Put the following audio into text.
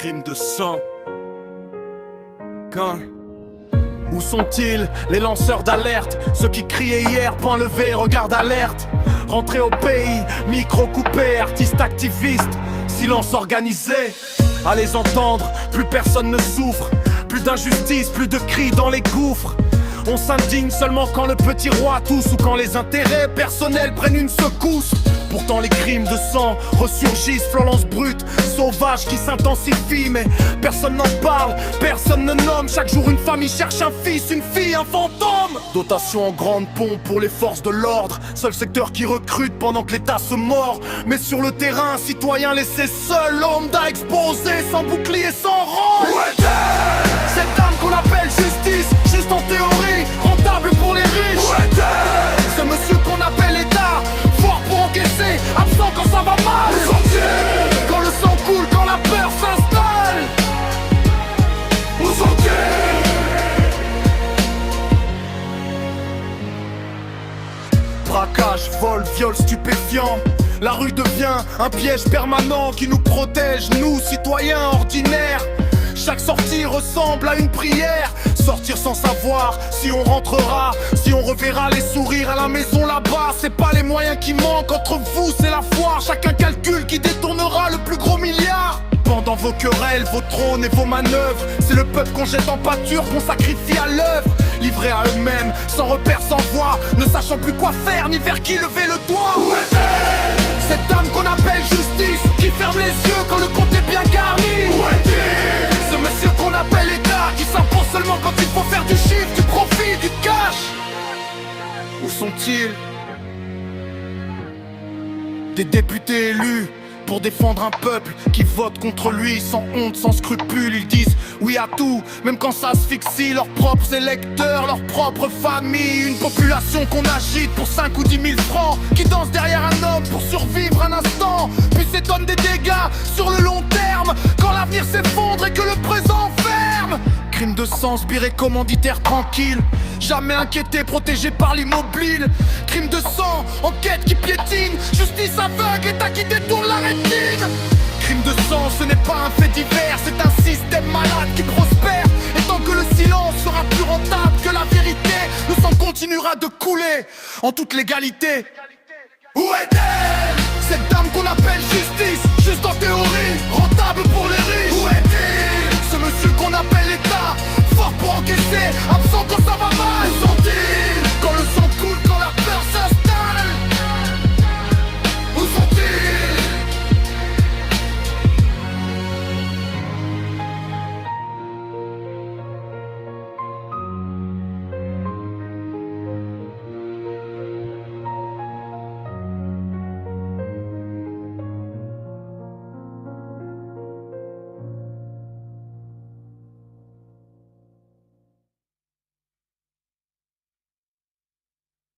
Crime de sang. Quand où sont-ils, les lanceurs d'alerte? Ceux qui criaient hier, point levé, regard alerte. Rentrés au pays, micro coupé, artistes activistes, silence organisé. À les entendre, plus personne ne souffre. Plus d'injustice, plus de cris dans les gouffres. On s'indigne seulement quand le petit roi tousse, ou quand les intérêts personnels prennent une secousse. Pourtant les crimes de sang ressurgissent, violence brute, sauvage qui s'intensifie. Mais personne n'en parle, personne ne nomme. Chaque jour une famille cherche un fils, une fille, un fantôme. Dotation en grande pompe pour les forces de l'ordre. Seul secteur qui recrute pendant que l'État se mord. Mais sur le terrain, citoyens laissés seuls, lambda exposés, sans bouclier, sans rang. Cette dame qu'on appelle justice, juste en théorie, rentable pour les riches. Ce monsieur qu'on appelle État, fort pour encaisser, absent quand ça va mal. Quand le sang coule, quand la peur s'installe. Où sont-ils? Braquage, vol, viol, stupéfiant. La rue devient un piège permanent qui nous protège, nous, citoyens ordinaires. Chaque sortie ressemble à une prière. Sortir sans savoir si on rentrera, si on reverra les sourires à la maison là-bas. C'est pas les moyens qui manquent, entre vous c'est la foire. Chacun calcule qui détournera le plus gros milliard. Pendant vos querelles, vos trônes et vos manœuvres, c'est le peuple qu'on jette en pâture, qu'on sacrifie à l'œuvre. Livrés à eux-mêmes, sans repère, sans voix, ne sachant plus quoi faire, ni vers qui lever le doigt. Cette dame qu'on appelle justice, qui ferme les yeux quand le compte est bien garni. Ce monsieur qu'on appelle État, qui s'impose seulement quand il faut faire du chiffre, du profit, du cash. Où sont-ils? Des députés élus pour défendre un peuple qui vote contre lui sans honte, sans scrupule. Ils disent oui à tout, même quand ça asphyxie leurs propres électeurs, leur propre famille. Une population qu'on agite pour 5 ou 10 000 francs, qui danse derrière un homme pour survivre un instant, puis s'étonne des dégâts sur le long terme, quand l'avenir s'effondre et que le présent ferme. Crime de sang, inspiré commanditaire tranquille, jamais inquiété, protégé par l'immobile. Crime de sang, enquête qui piétine, justice aveugle, État qui détourne la rétine. Crime de sang, ce n'est pas un fait divers, c'est un système malade qui prospère. Et tant que le silence sera plus rentable que la vérité, le sang continuera de couler en toute légalité. Où est-elle? Cette dame qu'on appelle justice, juste en théorie, rentable pour les riches. Où est-il? Ce monsieur qu'on appelle État, fort pour encaisser, absent quand ça va mal. Où sont-ils? Quand le sang